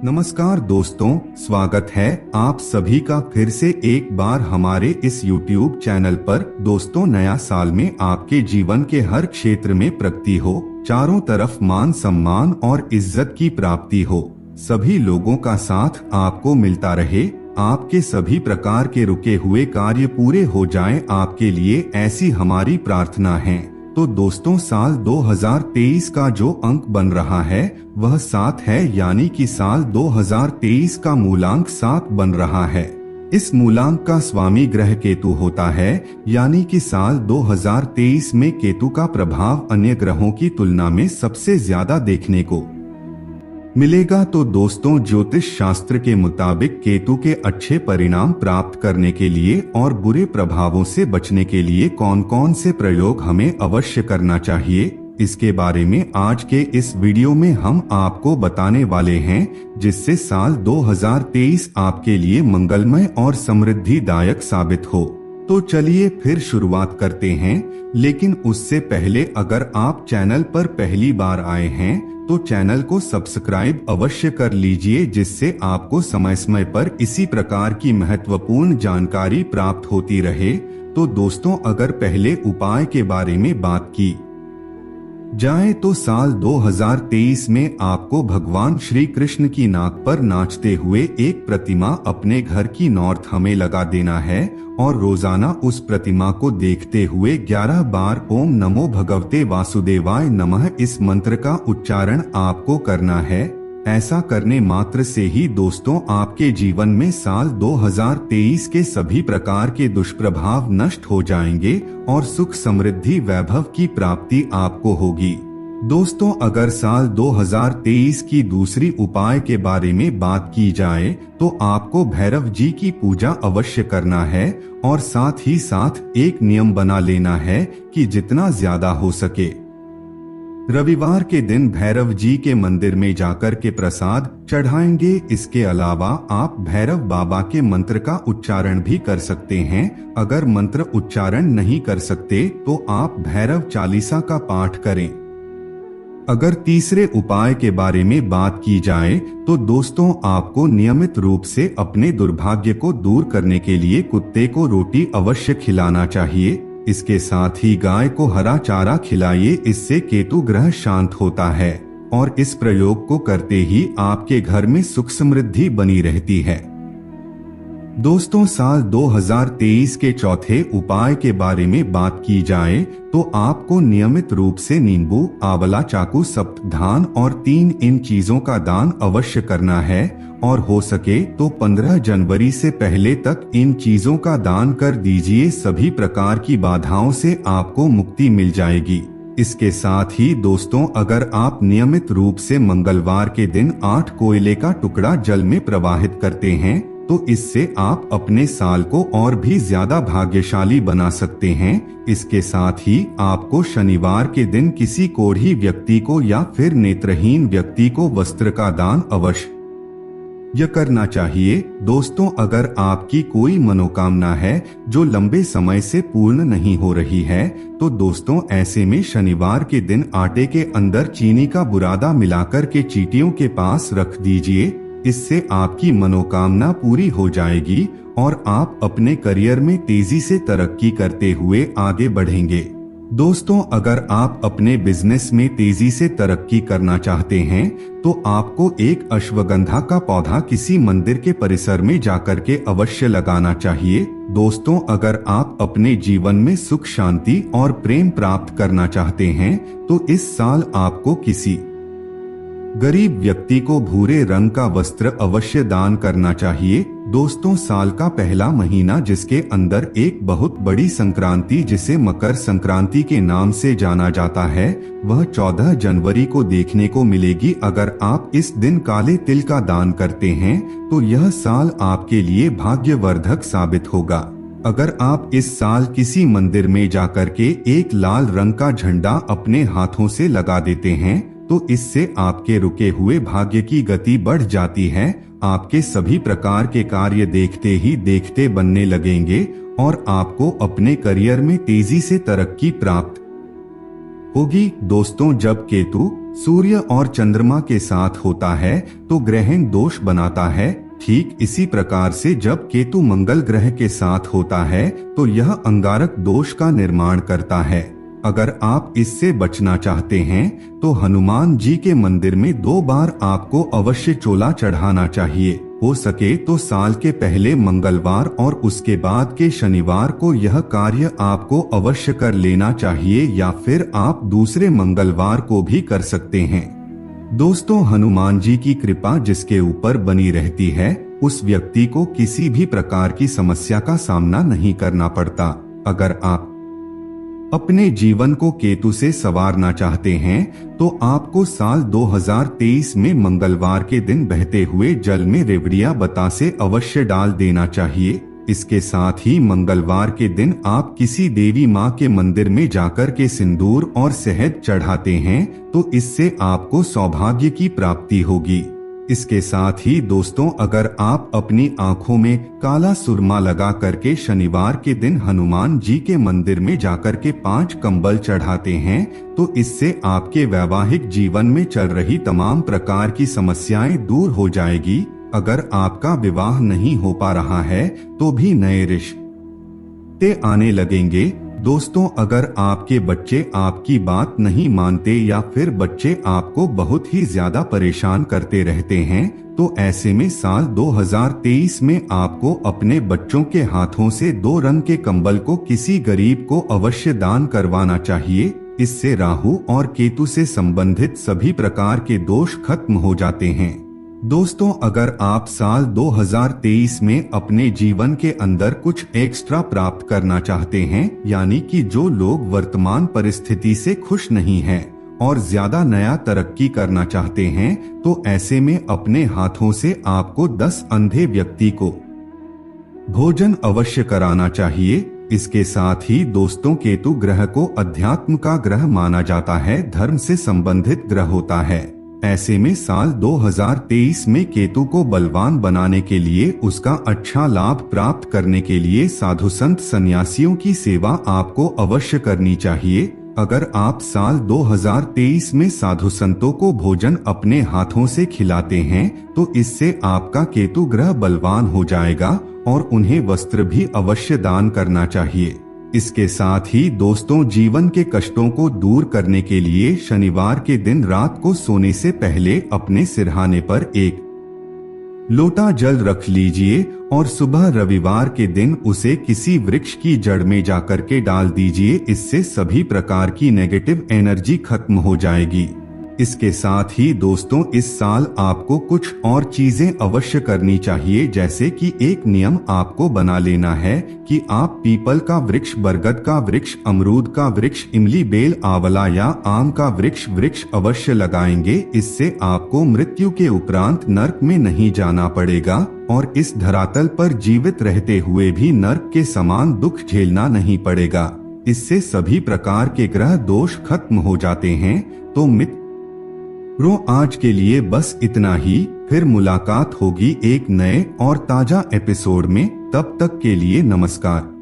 नमस्कार दोस्तों, स्वागत है आप सभी का फिर से एक बार हमारे इस YouTube चैनल पर। दोस्तों, नया साल में आपके जीवन के हर क्षेत्र में प्रगति हो, चारों तरफ मान सम्मान और इज्जत की प्राप्ति हो, सभी लोगों का साथ आपको मिलता रहे, आपके सभी प्रकार के रुके हुए कार्य पूरे हो जाएं, आपके लिए ऐसी हमारी प्रार्थना है। तो दोस्तों, साल 2023 का जो अंक बन रहा है वह 7 है, यानी कि साल 2023 का मूलांक 7 बन रहा है। इस मूलांक का स्वामी ग्रह केतु होता है, यानी कि साल 2023 में केतु का प्रभाव अन्य ग्रहों की तुलना में सबसे ज्यादा देखने को मिलेगा। तो दोस्तों, ज्योतिष शास्त्र के मुताबिक केतु के अच्छे परिणाम प्राप्त करने के लिए और बुरे प्रभावों से बचने के लिए कौन कौन से प्रयोग हमें अवश्य करना चाहिए, इसके बारे में आज के इस वीडियो में हम आपको बताने वाले हैं, जिससे साल 2023 आपके लिए मंगलमय और समृद्धिदायक साबित हो। तो चलिए फिर शुरुआत करते हैं, लेकिन उससे पहले अगर आप चैनल पर पहली बार आए हैं तो चैनल को सब्सक्राइब अवश्य कर लीजिए, जिससे आपको समय समय पर इसी प्रकार की महत्वपूर्ण जानकारी प्राप्त होती रहे। तो दोस्तों, अगर पहले उपाय के बारे में बात की जाए तो साल 2023 में आपको भगवान श्री कृष्ण की नाक पर नाचते हुए एक प्रतिमा अपने घर की नॉर्थ हमें लगा देना है और रोजाना उस प्रतिमा को देखते हुए 11 बार ओम नमो भगवते वासुदेवाय नमः इस मंत्र का उच्चारण आपको करना है। ऐसा करने मात्र से ही दोस्तों आपके जीवन में साल 2023 के सभी प्रकार के दुष्प्रभाव नष्ट हो जाएंगे और सुख समृद्धि वैभव की प्राप्ति आपको होगी। दोस्तों, अगर साल 2023 की दूसरी उपाय के बारे में बात की जाए तो आपको भैरव जी की पूजा अवश्य करना है और साथ ही साथ एक नियम बना लेना है कि जितना ज्यादा हो सके रविवार के दिन भैरव जी के मंदिर में जाकर के प्रसाद चढ़ाएंगे। इसके अलावा आप भैरव बाबा के मंत्र का उच्चारण भी कर सकते हैं। अगर मंत्र उच्चारण नहीं कर सकते तो आप भैरव चालीसा का पाठ करें। अगर तीसरे उपाय के बारे में बात की जाए तो दोस्तों आपको नियमित रूप से अपने दुर्भाग्य को दूर करने के लिए कुत्ते को रोटी अवश्य खिलाना चाहिए। इसके साथ ही गाय को हरा चारा खिलाइए, इससे केतु ग्रह शांत होता है और इस प्रयोग को करते ही आपके घर में सुख समृद्धि बनी रहती है। दोस्तों, साल 2023 के चौथे उपाय के बारे में बात की जाए तो आपको नियमित रूप से नींबू, आंवला, चाकू, सप्तधान और 3 इन चीजों का दान अवश्य करना है और हो सके तो 15 जनवरी से पहले तक इन चीजों का दान कर दीजिए। सभी प्रकार की बाधाओं से आपको मुक्ति मिल जाएगी। इसके साथ ही दोस्तों, अगर आप नियमित रूप से मंगलवार के दिन 8 कोयले का टुकड़ा जल में प्रवाहित करते हैं तो इससे आप अपने साल को और भी ज्यादा भाग्यशाली बना सकते हैं। इसके साथ ही आपको शनिवार के दिन किसी कोढ़ी व्यक्ति को या फिर नेत्रहीन व्यक्ति को वस्त्र का दान अवश्य यह करना चाहिए। दोस्तों, अगर आपकी कोई मनोकामना है जो लंबे समय से पूर्ण नहीं हो रही है तो दोस्तों ऐसे में शनिवार के दिन आटे के अंदर चीनी का बुरादा मिलाकर के चींटियों के पास रख दीजिए। इससे आपकी मनोकामना पूरी हो जाएगी और आप अपने करियर में तेजी से तरक्की करते हुए आगे बढ़ेंगे। दोस्तों, अगर आप अपने बिजनेस में तेजी से तरक्की करना चाहते हैं तो आपको एक अश्वगंधा का पौधा किसी मंदिर के परिसर में जाकर के अवश्य लगाना चाहिए। दोस्तों, अगर आप अपने जीवन में सुख शांति और प्रेम प्राप्त करना चाहते हैं तो इस साल आपको किसी गरीब व्यक्ति को भूरे रंग का वस्त्र अवश्य दान करना चाहिए। दोस्तों, साल का पहला महीना जिसके अंदर एक बहुत बड़ी संक्रांति जिसे मकर संक्रांति के नाम से जाना जाता है वह 14 जनवरी को देखने को मिलेगी। अगर आप इस दिन काले तिल का दान करते हैं तो यह साल आपके लिए भाग्यवर्धक साबित होगा। अगर आप इस साल किसी मंदिर में जाकर के एक लाल रंग का झंडा अपने हाथों से लगा देते हैं तो इससे आपके रुके हुए भाग्य की गति बढ़ जाती है। आपके सभी प्रकार के कार्य देखते ही देखते बनने लगेंगे और आपको अपने करियर में तेजी से तरक्की प्राप्त होगी। दोस्तों, जब केतु सूर्य और चंद्रमा के साथ होता है तो ग्रहण दोष बनाता है। ठीक इसी प्रकार से जब केतु मंगल ग्रह के साथ होता है तो यह अंगारक दोष का निर्माण करता है। अगर आप इससे बचना चाहते हैं तो हनुमान जी के मंदिर में 2 बार आपको अवश्य चोला चढ़ाना चाहिए। हो सके तो साल के पहले मंगलवार और उसके बाद के शनिवार को यह कार्य आपको अवश्य कर लेना चाहिए, या फिर आप दूसरे मंगलवार को भी कर सकते हैं। दोस्तों, हनुमान जी की कृपा जिसके ऊपर बनी रहती है उस व्यक्ति को किसी भी प्रकार की समस्या का सामना नहीं करना पड़ता। अगर आप अपने जीवन को केतु से संवारना चाहते हैं तो आपको साल 2023 में मंगलवार के दिन बहते हुए जल में रेवड़िया बतासे अवश्य डाल देना चाहिए। इसके साथ ही मंगलवार के दिन आप किसी देवी माँ के मंदिर में जाकर के सिंदूर और शहद चढ़ाते हैं तो इससे आपको सौभाग्य की प्राप्ति होगी। इसके साथ ही दोस्तों, अगर आप अपनी आंखों में काला सुरमा लगा करके शनिवार के दिन हनुमान जी के मंदिर में जाकर के 5 कंबल चढ़ाते हैं तो इससे आपके वैवाहिक जीवन में चल रही तमाम प्रकार की समस्याएं दूर हो जाएगी। अगर आपका विवाह नहीं हो पा रहा है तो भी नए रिश्ते आने लगेंगे। दोस्तों, अगर आपके बच्चे आपकी बात नहीं मानते या फिर बच्चे आपको बहुत ही ज्यादा परेशान करते रहते हैं तो ऐसे में साल 2023 में आपको अपने बच्चों के हाथों से 2 रंग के कंबल को किसी गरीब को अवश्य दान करवाना चाहिए। इससे राहु और केतु से संबंधित सभी प्रकार के दोष खत्म हो जाते हैं। दोस्तों, अगर आप साल 2023 में अपने जीवन के अंदर कुछ एक्स्ट्रा प्राप्त करना चाहते हैं, यानी कि जो लोग वर्तमान परिस्थिति से खुश नहीं हैं और ज्यादा नया तरक्की करना चाहते हैं, तो ऐसे में अपने हाथों से आपको 10 अंधे व्यक्ति को भोजन अवश्य कराना चाहिए। इसके साथ ही दोस्तों, केतु ग्रह को अध्यात्म का ग्रह माना जाता है, धर्म से संबंधित ग्रह होता है। ऐसे में साल 2023 में केतु को बलवान बनाने के लिए, उसका अच्छा लाभ प्राप्त करने के लिए साधु संत सन्यासियों की सेवा आपको अवश्य करनी चाहिए। अगर आप साल 2023 में साधु संतों को भोजन अपने हाथों से खिलाते हैं तो इससे आपका केतु ग्रह बलवान हो जाएगा और उन्हें वस्त्र भी अवश्य दान करना चाहिए। इसके साथ ही दोस्तों, जीवन के कष्टों को दूर करने के लिए शनिवार के दिन रात को सोने से पहले अपने सिरहाने पर 1 लोटा जल रख लीजिए और सुबह रविवार के दिन उसे किसी वृक्ष की जड़ में जाकर के डाल दीजिए। इससे सभी प्रकार की नेगेटिव एनर्जी खत्म हो जाएगी। इसके साथ ही दोस्तों, इस साल आपको कुछ और चीजें अवश्य करनी चाहिए, जैसे कि एक नियम आपको बना लेना है कि आप पीपल का वृक्ष, बरगद का वृक्ष, अमरूद का वृक्ष, इमली, बेल, आंवला या आम का वृक्ष अवश्य लगाएंगे। इससे आपको मृत्यु के उपरांत नर्क में नहीं जाना पड़ेगा और इस धरातल पर जीवित रहते हुए भी नर्क के समान दुख झेलना नहीं पड़ेगा। इससे सभी प्रकार के ग्रह दोष खत्म हो जाते हैं। तो मित्रों, आज के लिए बस इतना ही। फिर मुलाकात होगी एक नए और ताजा एपिसोड में। तब तक के लिए नमस्कार।